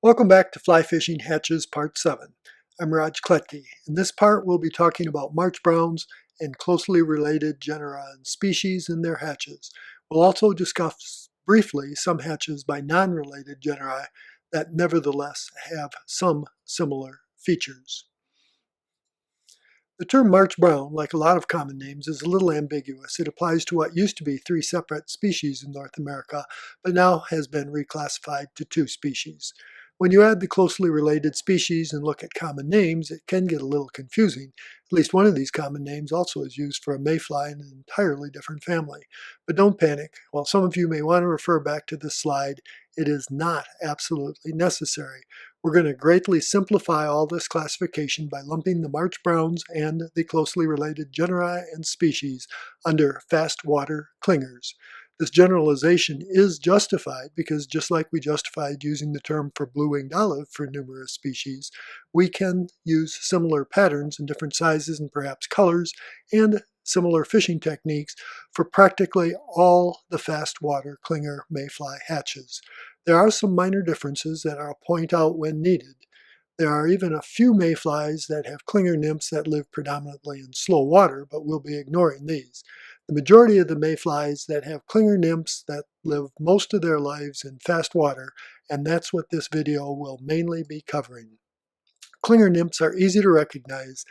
Welcome back to Fly Fishing Hatches Part 7. I'm Raj Kletke. In this part we'll be talking about March browns and closely related genera and species and their hatches. We'll also discuss briefly some hatches by non-related genera that nevertheless have some similar features. The term March brown, like a lot of common names, is a little ambiguous. It applies to what used to be 3 separate species in North America, but now has been reclassified to 2 species. When you add the closely related species and look at common names, it can get a little confusing. At least one of these common names also is used for a mayfly in an entirely different family. But don't panic. While some of you may want to refer back to this slide, it is not absolutely necessary. We're going to greatly simplify all this classification by lumping the March browns and the closely related genera and species under fast water clingers. This generalization is justified because just like we justified using the term for blue-winged olive for numerous species, we can use similar patterns in different sizes and perhaps colors and similar fishing techniques for practically all the fast water clinger mayfly hatches. There are some minor differences that I'll point out when needed. There are even a few mayflies that have clinger nymphs that live predominantly in slow water, but we'll be ignoring these. The majority of the mayflies that have clinger nymphs that live most of their lives in fast water, and that's what this video will mainly be covering. Clinger nymphs are easy to recognize.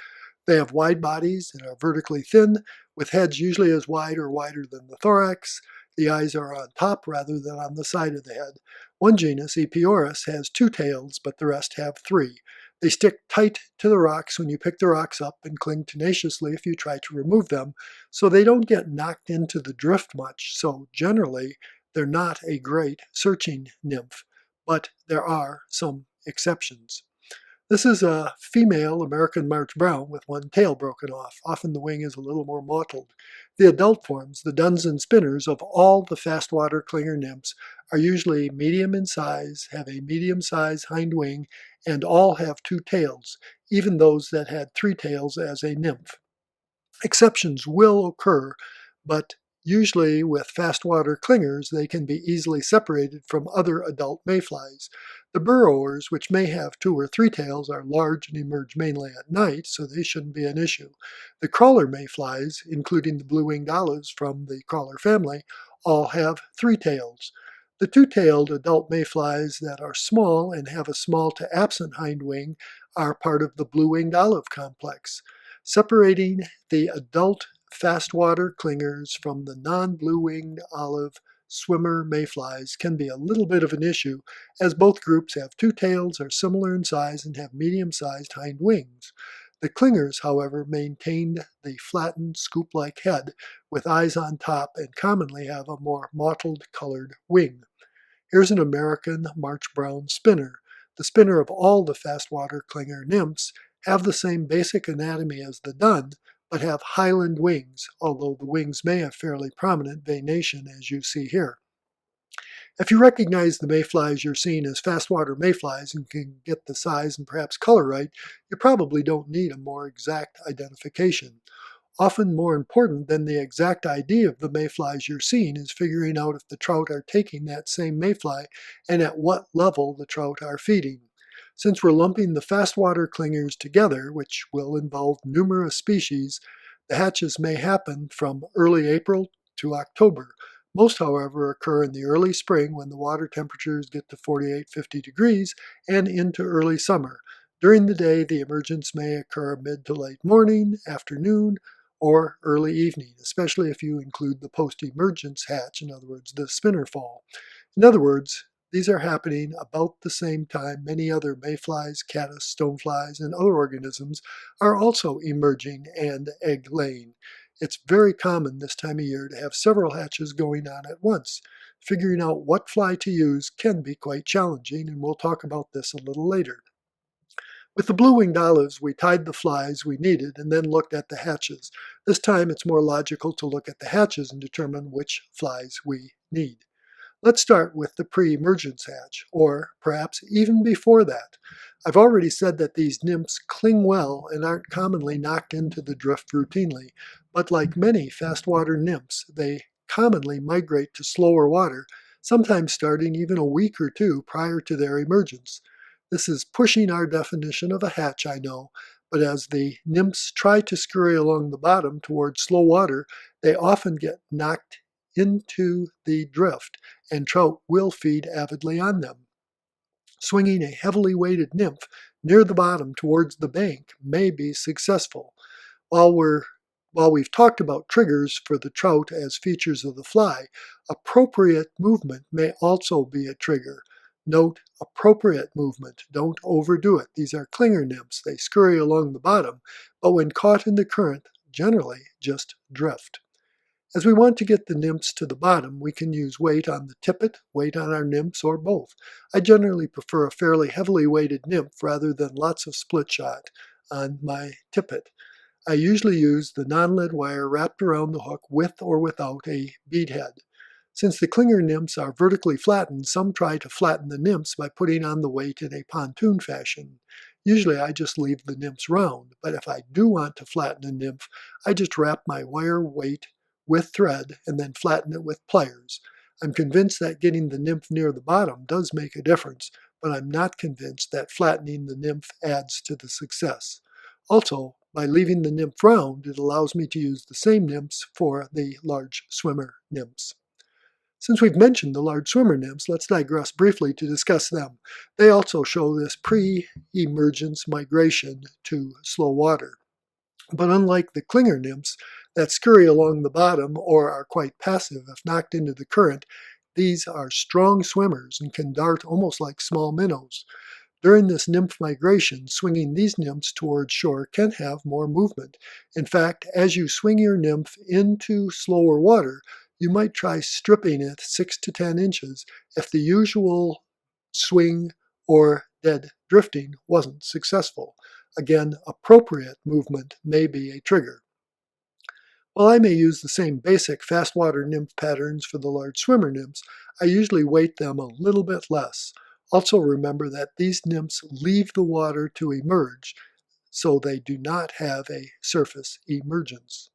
They have wide bodies and are vertically thin, with heads usually as wide or wider than the thorax. The eyes are on top rather than on the side of the head. One genus, Epeorus, has 2 tails, but the rest have 3. They stick tight to the rocks when you pick the rocks up and cling tenaciously if you try to remove them, so they don't get knocked into the drift much, so generally they're not a great searching nymph, but there are some exceptions. This is a female American March brown with one tail broken off. Often the wing is a little more mottled. The adult forms, the duns and spinners of all the fast water clinger nymphs, are usually medium in size, have a medium-sized hind wing, and all have 2 tails, even those that had 3 tails as a nymph. Exceptions will occur, but usually with fast water clingers they can be easily separated from other adult mayflies. The burrowers, which may have 2 or 3 tails, are large and emerge mainly at night, so they shouldn't be an issue. The crawler mayflies, including the blue-winged olives from the crawler family, all have 3 tails. The 2-tailed adult mayflies that are small and have a small to absent hind wing are part of the blue-winged olive complex. Separating the adult fast water clingers from the non-blue-winged olive swimmer mayflies can be a little bit of an issue, as both groups have 2 tails, are similar in size, and have medium-sized hind wings. The clingers, however, maintained the flattened scoop-like head with eyes on top and commonly have a more mottled colored wing. Here's an American March brown spinner. The spinner of all the fast water clinger nymphs have the same basic anatomy as the dun, but have highland wings, although the wings may have fairly prominent venation as you see here. If you recognize the mayflies you're seeing as fast water mayflies and can get the size and perhaps color right, you probably don't need a more exact identification. Often more important than the exact ID of the mayflies you're seeing is figuring out if the trout are taking that same mayfly and at what level the trout are feeding. Since we're lumping the fast water clingers together, which will involve numerous species, the hatches may happen from early April to October. Most, however, occur in the early spring when the water temperatures get to 48-50 degrees and into early summer. During the day, the emergence may occur mid to late morning, afternoon, or early evening, especially if you include the post-emergence hatch, in other words, the spinner fall. In other words, these are happening about the same time many other mayflies, caddis, stoneflies, and other organisms are also emerging and egg-laying. It's very common this time of year to have several hatches going on at once. Figuring out what fly to use can be quite challenging, and we'll talk about this a little later. With the blue-winged olives, we tied the flies we needed and then looked at the hatches. This time it's more logical to look at the hatches and determine which flies we need. Let's start with the pre-emergence hatch, or perhaps even before that. I've already said that these nymphs cling well and aren't commonly knocked into the drift routinely, but like many fast water nymphs, they commonly migrate to slower water, sometimes starting even a week or 2 prior to their emergence. This is pushing our definition of a hatch, I know, but as the nymphs try to scurry along the bottom towards slow water, they often get knocked into the drift, and trout will feed avidly on them. Swinging a heavily weighted nymph near the bottom towards the bank may be successful. While we've talked about triggers for the trout as features of the fly, appropriate movement may also be a trigger. Note appropriate movement. Don't overdo it. These are clinger nymphs. They scurry along the bottom, but when caught in the current, generally just drift. As we want to get the nymphs to the bottom, we can use weight on the tippet, weight on our nymphs, or both. I generally prefer a fairly heavily weighted nymph rather than lots of split shot on my tippet. I usually use the non-lead wire wrapped around the hook with or without a bead head. Since the clinger nymphs are vertically flattened, some try to flatten the nymphs by putting on the weight in a pontoon fashion. Usually I just leave the nymphs round, but if I do want to flatten a nymph, I just wrap my wire weight with thread and then flatten it with pliers. I'm convinced that getting the nymph near the bottom does make a difference, but I'm not convinced that flattening the nymph adds to the success. Also, by leaving the nymph round, it allows me to use the same nymphs for the large swimmer nymphs. Since we've mentioned the large swimmer nymphs, let's digress briefly to discuss them. They also show this pre-emergence migration to slow water. But unlike the clinger nymphs that scurry along the bottom or are quite passive if knocked into the current, these are strong swimmers and can dart almost like small minnows. During this nymph migration, swinging these nymphs towards shore can have more movement. In fact, as you swing your nymph into slower water, you might try stripping it 6 to 10 inches if the usual swing or dead drifting wasn't successful. Again, appropriate movement may be a trigger. While I may use the same basic fast water nymph patterns for the large swimmer nymphs, I usually weight them a little bit less. Also remember that these nymphs leave the water to emerge, so they do not have a surface emergence.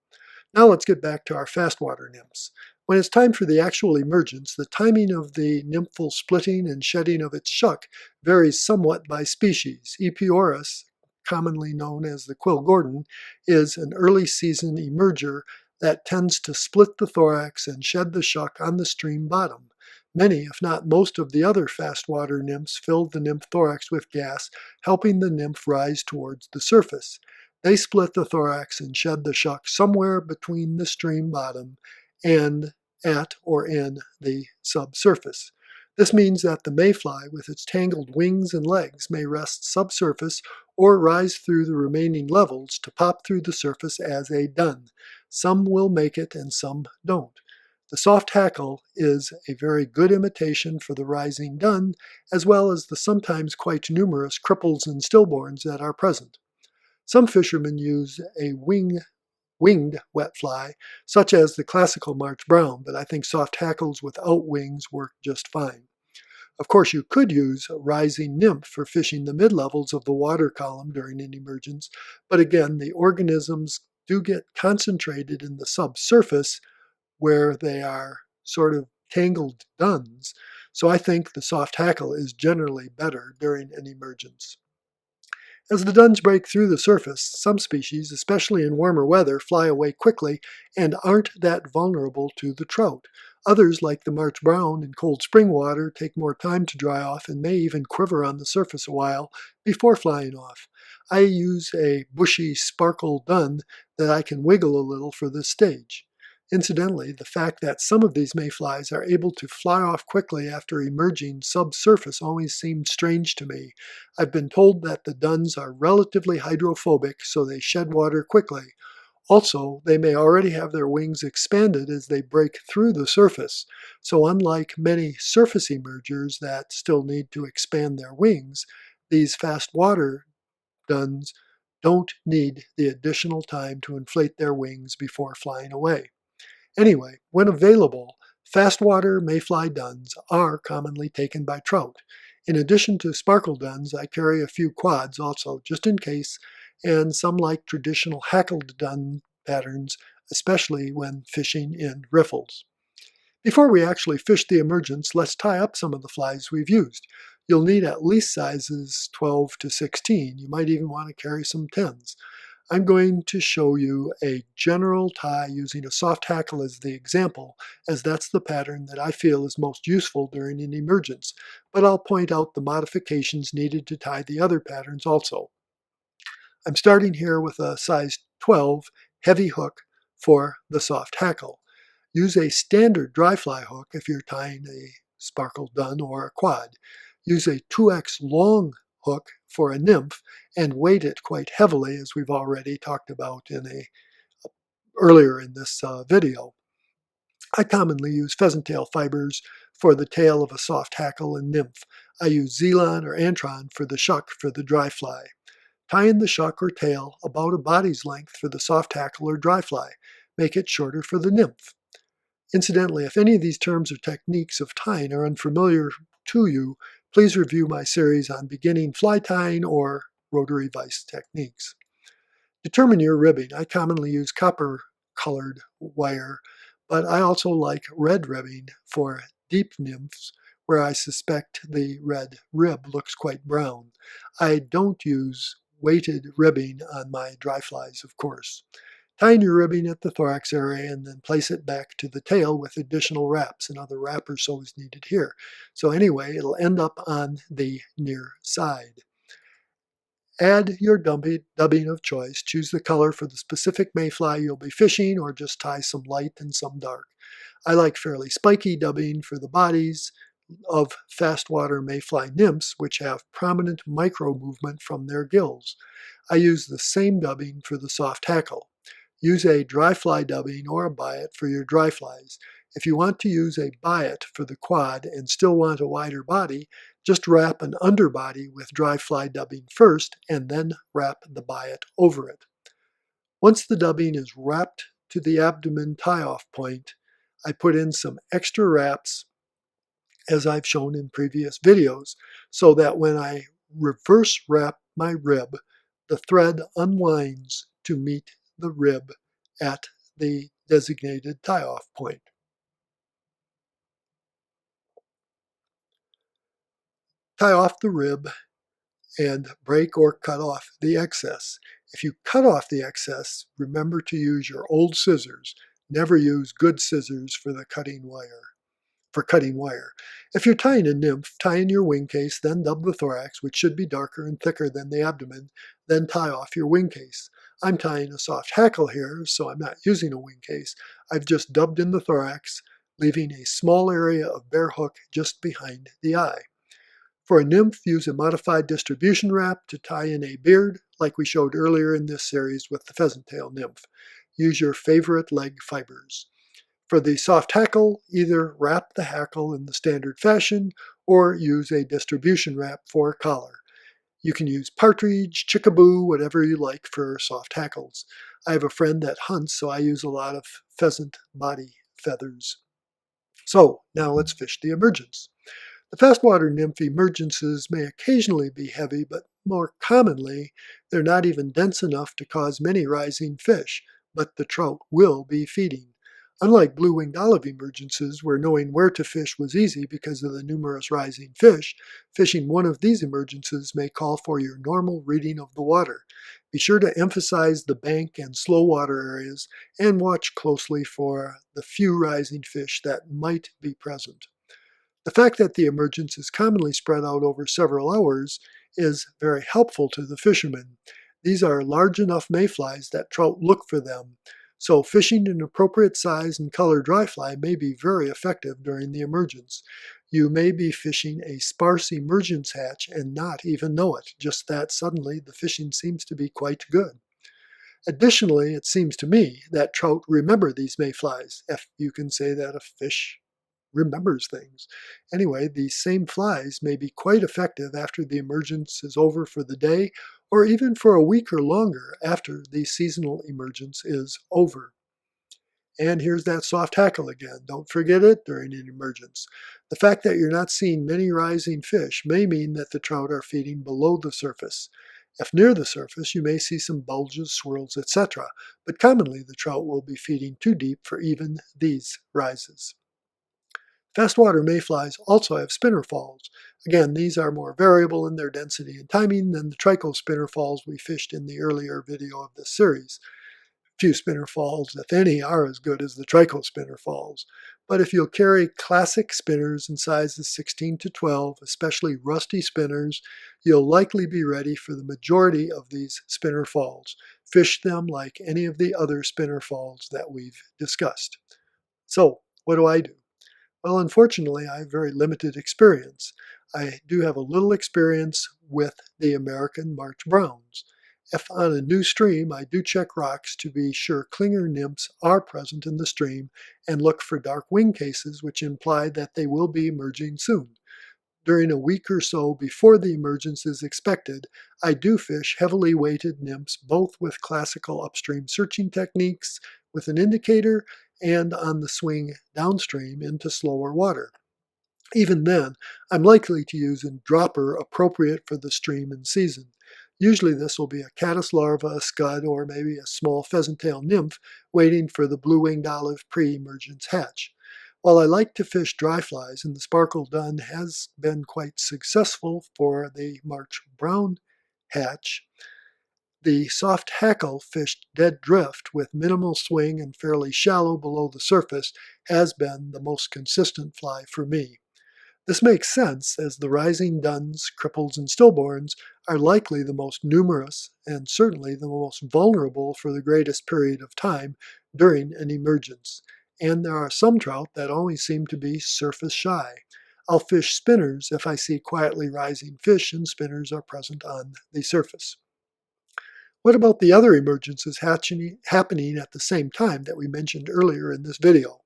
Now let's get back to our fast water nymphs. When it's time for the actual emergence, the timing of the nymphal splitting and shedding of its shuck varies somewhat by species. Epioris, commonly known as the quill Gordon, is an early season emerger that tends to split the thorax and shed the shuck on the stream bottom. Many, if not most, of the other fast water nymphs fill the nymph thorax with gas, helping the nymph rise towards the surface. They split the thorax and shed the shuck somewhere between the stream bottom and at or in the subsurface. This means that the mayfly, with its tangled wings and legs, may rest subsurface or rise through the remaining levels to pop through the surface as a dun. Some will make it and some don't. The soft hackle is a very good imitation for the rising dun, as well as the sometimes quite numerous cripples and stillborns that are present. Some fishermen use a winged wet fly, such as the classical March brown, but I think soft hackles without wings work just fine. Of course, you could use a rising nymph for fishing the mid-levels of the water column during an emergence, but again, the organisms do get concentrated in the subsurface where they are sort of tangled duns, so I think the soft hackle is generally better during an emergence. As the duns break through the surface, some species, especially in warmer weather, fly away quickly and aren't that vulnerable to the trout. Others, like the March brown in cold spring water, take more time to dry off and may even quiver on the surface a while before flying off. I use a bushy sparkle dun that I can wiggle a little for this stage. Incidentally, the fact that some of these mayflies are able to fly off quickly after emerging subsurface always seemed strange to me. I've been told that the duns are relatively hydrophobic, so they shed water quickly. Also, they may already have their wings expanded as they break through the surface, so unlike many surface emergers that still need to expand their wings, these fast water duns don't need the additional time to inflate their wings before flying away. Anyway, when available, fast water mayfly duns are commonly taken by trout. In addition to sparkle duns, I carry a few quads also, just in case, and some like traditional hackled dun patterns, especially when fishing in riffles. Before we actually fish the emergence, let's tie up some of the flies we've used. You'll need at least sizes 12 to 16. You might even want to carry some 10s. I'm going to show you a general tie using a soft hackle as the example, as that's the pattern that I feel is most useful during an emergence, but I'll point out the modifications needed to tie the other patterns also. I'm starting here with a size 12 heavy hook for the soft hackle. Use a standard dry fly hook if you're tying a sparkle dun or a quad. Use a 2x long hook for a nymph and weight it quite heavily, as we've already talked about earlier in this video. I commonly use pheasant tail fibers for the tail of a soft hackle and nymph. I use Zelon or Antron for the shuck for the dry fly. Tie in the shuck or tail about a body's length for the soft hackle or dry fly. Make it shorter for the nymph. Incidentally, if any of these terms or techniques of tying are unfamiliar to you, please review my series on beginning fly tying or rotary vise techniques. Determine your ribbing. I commonly use copper-colored wire, but I also like red ribbing for deep nymphs, where I suspect the red rib looks quite brown. I don't use weighted ribbing on my dry flies, of course. Tie in your ribbing at the thorax area and then place it back to the tail with additional wraps. Another wrap or so is needed here. So anyway, it'll end up on the near side. Add your dubbing of choice. Choose the color for the specific mayfly you'll be fishing, or just tie some light and some dark. I like fairly spiky dubbing for the bodies of fast water mayfly nymphs, which have prominent micro movement from their gills. I use the same dubbing for the soft hackle. Use a dry fly dubbing or a biot for your dry flies. If you want to use a biot for the quad and still want a wider body, just wrap an underbody with dry fly dubbing first and then wrap the biot over it. Once the dubbing is wrapped to the abdomen tie-off point, I put in some extra wraps, as I've shown in previous videos, so that when I reverse wrap my rib, the thread unwinds to meet the rib at the designated tie-off point. Tie off the rib and break or cut off the excess. If you cut off the excess, remember to use your old scissors. Never use good scissors for the cutting wire. If you're tying a nymph, tie in your wing case, then dub the thorax, which should be darker and thicker than the abdomen, then tie off your wing case. I'm tying a soft hackle here, so I'm not using a wing case. I've just dubbed in the thorax, leaving a small area of bare hook just behind the eye. For a nymph, use a modified distribution wrap to tie in a beard, like we showed earlier in this series with the pheasant tail nymph. Use your favorite leg fibers. For the soft hackle, either wrap the hackle in the standard fashion or use a distribution wrap for a collar. You can use partridge, chickaboo, whatever you like for soft hackles. I have a friend that hunts, so I use a lot of pheasant body feathers. So now let's fish the emergence. The fastwater nymph emergences may occasionally be heavy, but more commonly, they're not even dense enough to cause many rising fish, but the trout will be feeding. Unlike blue-winged olive emergences, where knowing where to fish was easy because of the numerous rising fish, fishing one of these emergences may call for your normal reading of the water. Be sure to emphasize the bank and slow water areas and watch closely for the few rising fish that might be present. The fact that the emergence is commonly spread out over several hours is very helpful to the fishermen. These are large enough mayflies that trout look for them, so fishing an appropriate size and color dry fly may be very effective during the emergence. You may be fishing a sparse emergence hatch and not even know it, just that suddenly the fishing seems to be quite good. Additionally, it seems to me that trout remember these mayflies, if you can say that a fish remembers things. Anyway, these same flies may be quite effective after the emergence is over for the day, or even for a week or longer after the seasonal emergence is over. And here's that soft hackle again. Don't forget it during an emergence. The fact that you're not seeing many rising fish may mean that the trout are feeding below the surface. If near the surface, you may see some bulges, swirls, etc., but commonly the trout will be feeding too deep for even these rises. Fastwater mayflies also have spinner falls. Again, these are more variable in their density and timing than the trico spinner falls we fished in the earlier video of this series. Few spinner falls, if any, are as good as the trico spinner falls. But if you'll carry classic spinners in sizes 16 to 12, especially rusty spinners, you'll likely be ready for the majority of these spinner falls. Fish them like any of the other spinner falls that we've discussed. So, what do? Well, unfortunately, I have very limited experience. I do have a little experience with the American March Browns. If on a new stream, I do check rocks to be sure clinger nymphs are present in the stream and look for dark wing cases, which imply that they will be emerging soon. During a week or so before the emergence is expected, I do fish heavily weighted nymphs, both with classical upstream searching techniques with an indicator and on the swing downstream into slower water. Even then, I'm likely to use a dropper appropriate for the stream and season. Usually this will be a caddis larva, a scud, or maybe a small pheasant-tail nymph waiting for the blue-winged olive pre-emergence hatch. While I like to fish dry flies, and the sparkle dun has been quite successful for the March brown hatch, the soft hackle fished dead drift with minimal swing and fairly shallow below the surface has been the most consistent fly for me. This makes sense, as the rising duns, cripples, and stillborns are likely the most numerous and certainly the most vulnerable for the greatest period of time during an emergence. And there are some trout that always seem to be surface shy. I'll fish spinners if I see quietly rising fish and spinners are present on the surface. What about the other emergences happening at the same time that we mentioned earlier in this video?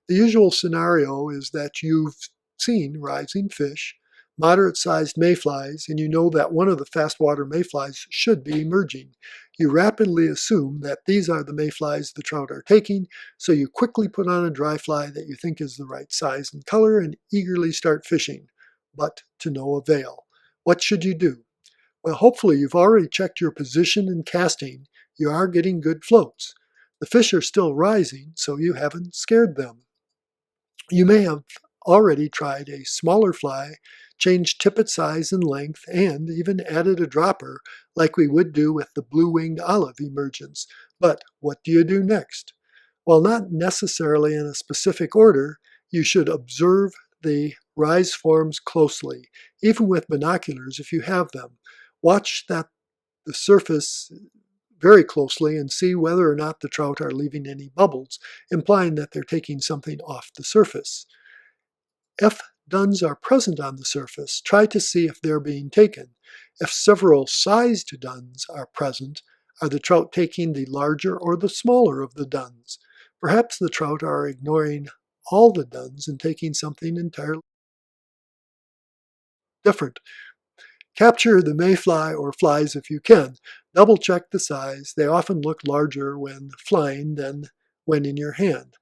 The usual scenario is that you've seen rising fish, moderate-sized mayflies, and you know that one of the fastwater mayflies should be emerging. You rapidly assume that these are the mayflies the trout are taking, so you quickly put on a dry fly that you think is the right size and color and eagerly start fishing, but to no avail. What should you do? Well, hopefully you've already checked your position and casting. You are getting good floats. The fish are still rising, so you haven't scared them. You may have already tried a smaller fly, changed tippet size and length, and even added a dropper like we would do with the blue-winged olive emergence. But what do you do next? While not necessarily in a specific order, you should observe the rise forms closely, even with binoculars if you have them. Watch the surface very closely and see whether or not the trout are leaving any bubbles, implying that they're taking something off the surface. If duns are present on the surface, try to see if they're being taken. If several sized duns are present, are the trout taking the larger or the smaller of the duns? Perhaps the trout are ignoring all the duns and taking something entirely different. Capture the mayfly or flies if you can. Double check the size. They often look larger when flying than when in your hand.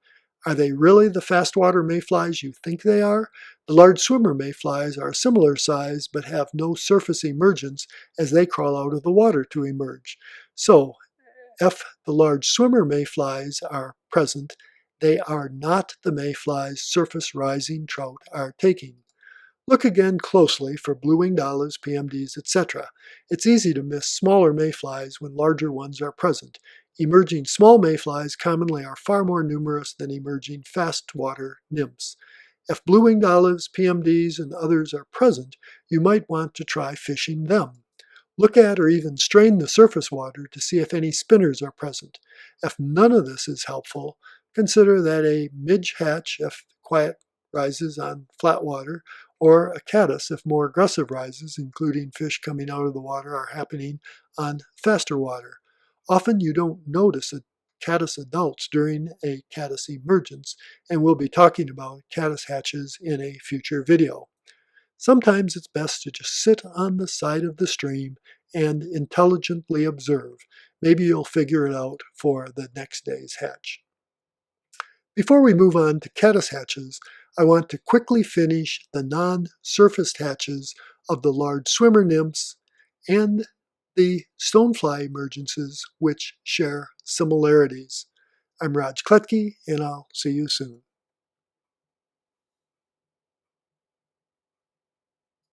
Are they really the fastwater mayflies you think they are? The large swimmer mayflies are a similar size but have no surface emergence as they crawl out of the water to emerge. So, if the large swimmer mayflies are present, they are not the mayflies surface rising trout are taking. Look again closely for blue-winged olives, PMDs, etc. It's easy to miss smaller mayflies when larger ones are present. Emerging small mayflies commonly are far more numerous than emerging fast-water nymphs. If blue-winged olives, PMDs, and others are present, you might want to try fishing them. Look at or even strain the surface water to see if any spinners are present. If none of this is helpful, consider that a midge hatch if quiet rises on flat water, or a caddis if more aggressive rises, including fish coming out of the water, are happening on faster water. Often you don't notice caddis adults during a caddis emergence, and we'll be talking about caddis hatches in a future video. Sometimes it's best to just sit on the side of the stream and intelligently observe. Maybe you'll figure it out for the next day's hatch. Before we move on to caddis hatches, I want to quickly finish the non-surfaced hatches of the large swimmer nymphs and the stonefly emergences, which share similarities. I'm Raj Kletke, and I'll see you soon.